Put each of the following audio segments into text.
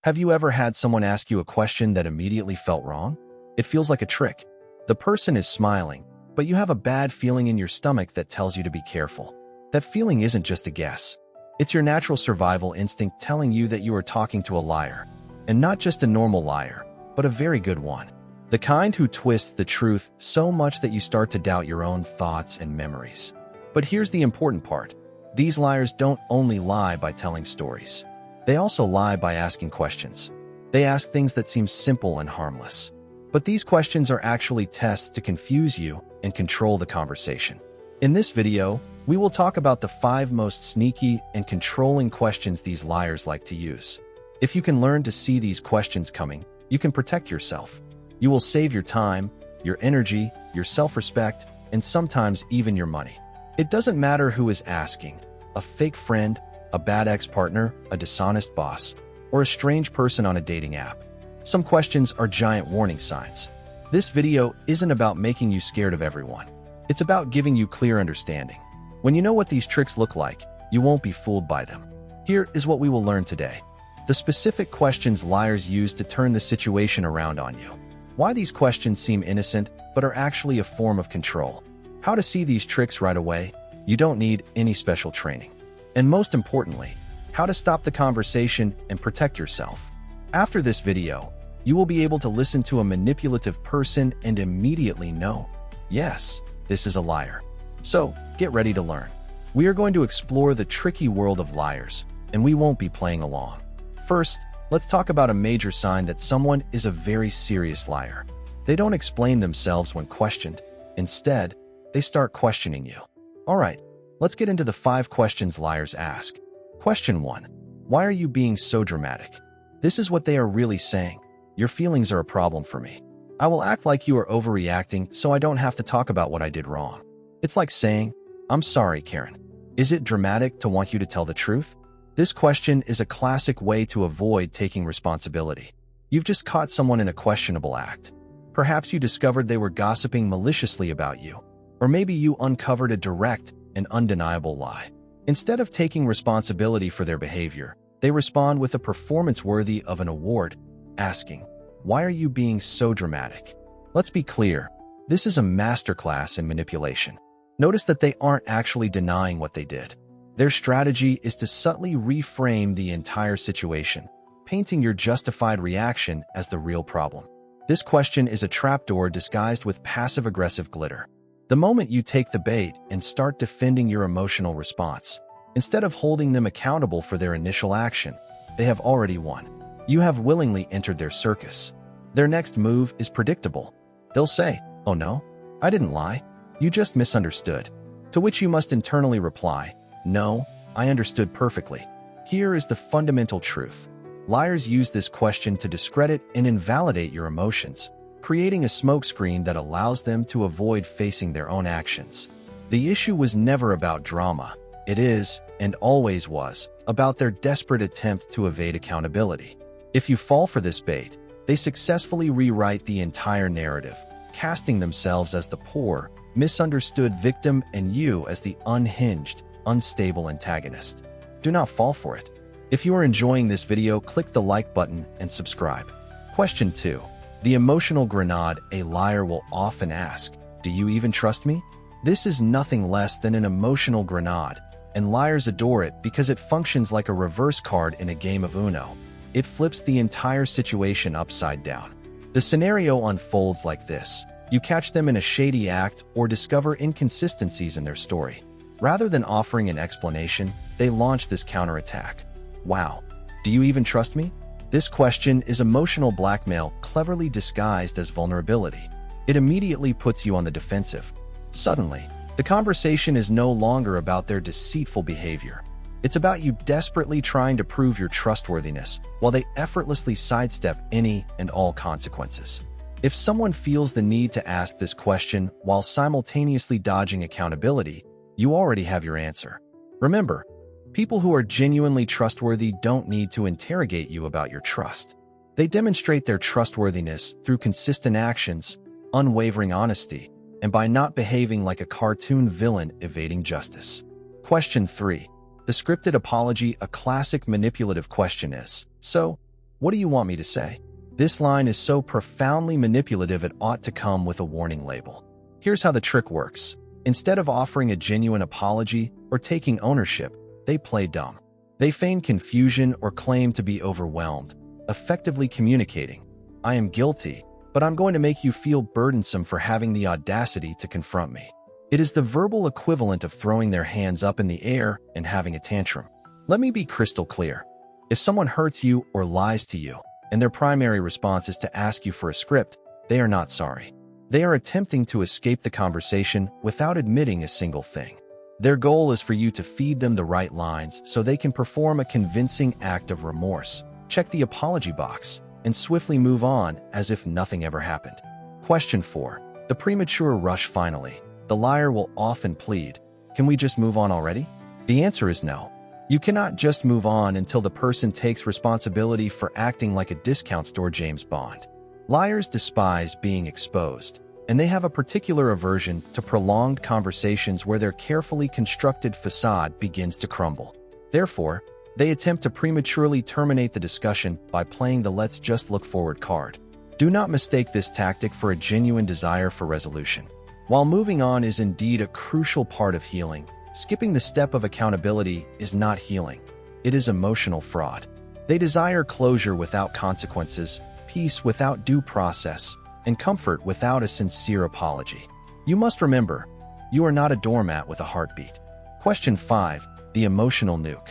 Have you ever had someone ask you a question that immediately felt wrong? It feels like a trick. The person is smiling, but you have a bad feeling in your stomach that tells you to be careful. That feeling isn't just a guess. It's your natural survival instinct telling you that you are talking to a liar. And not just a normal liar, but a very good one. The kind who twists the truth so much that you start to doubt your own thoughts and memories. But here's the important part. These liars don't only lie by telling stories. They also lie by asking questions. They ask things that seem simple and harmless. But these questions are actually tests to confuse you and control the conversation. In this video, we will talk about the 5 most sneaky and controlling questions these liars like to use. If you can learn to see these questions coming, you can protect yourself. You will save your time, your energy, your self-respect, and sometimes even your money. It doesn't matter who is asking, a fake friend, a bad ex-partner, a dishonest boss, or a strange person on a dating app. Some questions are giant warning signs. This video isn't about making you scared of everyone. It's about giving you clear understanding. When you know what these tricks look like, you won't be fooled by them. Here is what we will learn today. The specific questions liars use to turn the situation around on you. Why these questions seem innocent, but are actually a form of control. How to see these tricks right away. You don't need any special training. And most importantly, how to stop the conversation and protect yourself. After this video, you will be able to listen to a manipulative person and immediately know, yes, this is a liar. So, get ready to learn. We are going to explore the tricky world of liars, and we won't be playing along. First, let's talk about a major sign that someone is a very serious liar. They don't explain themselves when questioned. Instead, they start questioning you. All right, let's get into the 5 questions liars ask. Question 1. Why are you being so dramatic? This is what they are really saying. Your feelings are a problem for me. I will act like you are overreacting so I don't have to talk about what I did wrong. It's like saying, I'm sorry, Karen. Is it dramatic to want you to tell the truth? This question is a classic way to avoid taking responsibility. You've just caught someone in a questionable act. Perhaps you discovered they were gossiping maliciously about you. Or maybe you uncovered a direct and undeniable lie. Instead of taking responsibility for their behavior, they respond with a performance worthy of an award, asking, why are you being so dramatic? Let's be clear, this is a masterclass in manipulation. Notice that they aren't actually denying what they did. Their strategy is to subtly reframe the entire situation, painting your justified reaction as the real problem. This question is a trapdoor disguised with passive-aggressive glitter. The moment you take the bait and start defending your emotional response, instead of holding them accountable for their initial action, they have already won. You have willingly entered their circus. Their next move is predictable. They'll say, oh no, I didn't lie. You just misunderstood. To which you must internally reply, no, I understood perfectly. Here is the fundamental truth. Liars use this question to discredit and invalidate your emotions, creating a smokescreen that allows them to avoid facing their own actions. The issue was never about drama. It is, and always was, about their desperate attempt to evade accountability. If you fall for this bait, they successfully rewrite the entire narrative, casting themselves as the poor, misunderstood victim and you as the unhinged, unstable antagonist. Do not fall for it. If you are enjoying this video, click the like button and subscribe. Question 2. The emotional grenade a liar will often ask, do you even trust me? This is nothing less than an emotional grenade, and liars adore it because it functions like a reverse card in a game of Uno. It flips the entire situation upside down. The scenario unfolds like this. You catch them in a shady act or discover inconsistencies in their story. Rather than offering an explanation, they launch this counterattack. Wow, do you even trust me? This question is emotional blackmail cleverly disguised as vulnerability. It immediately puts you on the defensive. Suddenly, the conversation is no longer about their deceitful behavior. It's about you desperately trying to prove your trustworthiness while they effortlessly sidestep any and all consequences. If someone feels the need to ask this question while simultaneously dodging accountability, you already have your answer. Remember, people who are genuinely trustworthy don't need to interrogate you about your trust. They demonstrate their trustworthiness through consistent actions, unwavering honesty, and by not behaving like a cartoon villain evading justice. Question 3. The scripted apology. A classic manipulative question is, so, What do you want me to say? This line is so profoundly manipulative it ought to come with a warning label. Here's how the trick works. Instead of offering a genuine apology or taking ownership, they play dumb. They feign confusion or claim to be overwhelmed, effectively communicating, "I am guilty, but I'm going to make you feel burdensome for having the audacity to confront me." It is the verbal equivalent of throwing their hands up in the air and having a tantrum. Let me be crystal clear. If someone hurts you or lies to you, and their primary response is to ask you for a script, they are not sorry. They are attempting to escape the conversation without admitting a single thing. Their goal is for you to feed them the right lines so they can perform a convincing act of remorse, check the apology box, and swiftly move on as if nothing ever happened. Question 4. The premature rush. Finally, the liar will often plead, "Can we just move on already?" The answer is no. You cannot just move on until the person takes responsibility for acting like a discount store James Bond. Liars despise being exposed, and they have a particular aversion to prolonged conversations where their carefully constructed facade begins to crumble. Therefore, they attempt to prematurely terminate the discussion by playing the "let's just look forward" card. Do not mistake this tactic for a genuine desire for resolution. While moving on is indeed a crucial part of healing, skipping the step of accountability is not healing. It is emotional fraud. They desire closure without consequences, peace without due process, and comfort without a sincere apology. You must remember, you are not a doormat with a heartbeat. Question 5. The emotional nuke.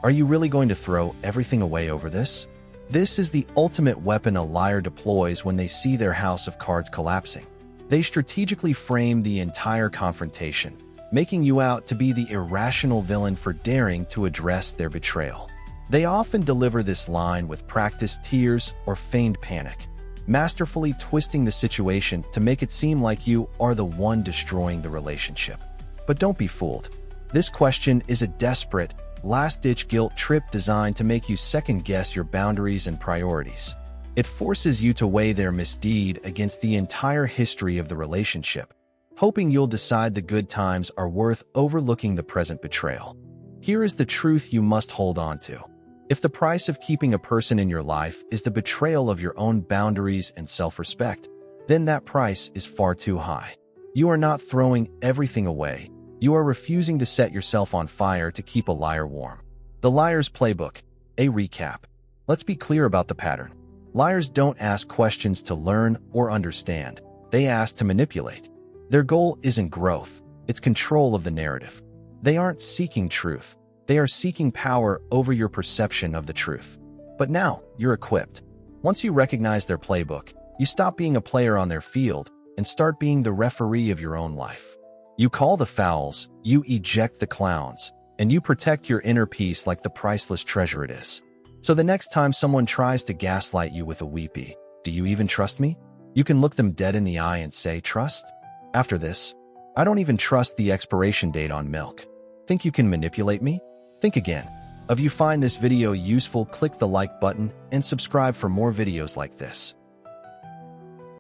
Are you really going to throw everything away over this? This is the ultimate weapon a liar deploys when they see their house of cards collapsing. They strategically frame the entire confrontation, making you out to be the irrational villain for daring to address their betrayal. They often deliver this line with practiced tears or feigned panic, masterfully twisting the situation to make it seem like you are the one destroying the relationship. But don't be fooled. This question is a desperate, last-ditch guilt trip designed to make you second-guess your boundaries and priorities. It forces you to weigh their misdeed against the entire history of the relationship, hoping you'll decide the good times are worth overlooking the present betrayal. Here is the truth you must hold on to. If the price of keeping a person in your life is the betrayal of your own boundaries and self-respect, then that price is far too high. You are not throwing everything away. You are refusing to set yourself on fire to keep a liar warm. The Liar's Playbook. A recap. Let's be clear about the pattern. Liars don't ask questions to learn or understand. They ask to manipulate. Their goal isn't growth, it's control of the narrative. They aren't seeking truth. They are seeking power over your perception of the truth. But now, you're equipped. Once you recognize their playbook, you stop being a player on their field and start being the referee of your own life. You call the fouls, you eject the clowns, and you protect your inner peace like the priceless treasure it is. So the next time someone tries to gaslight you with a weepy, "Do you even trust me?" you can look them dead in the eye and say, "Trust?" After this, I don't even trust the expiration date on milk. Think you can manipulate me? Think again. If you find this video useful, click the like button and subscribe for more videos like this.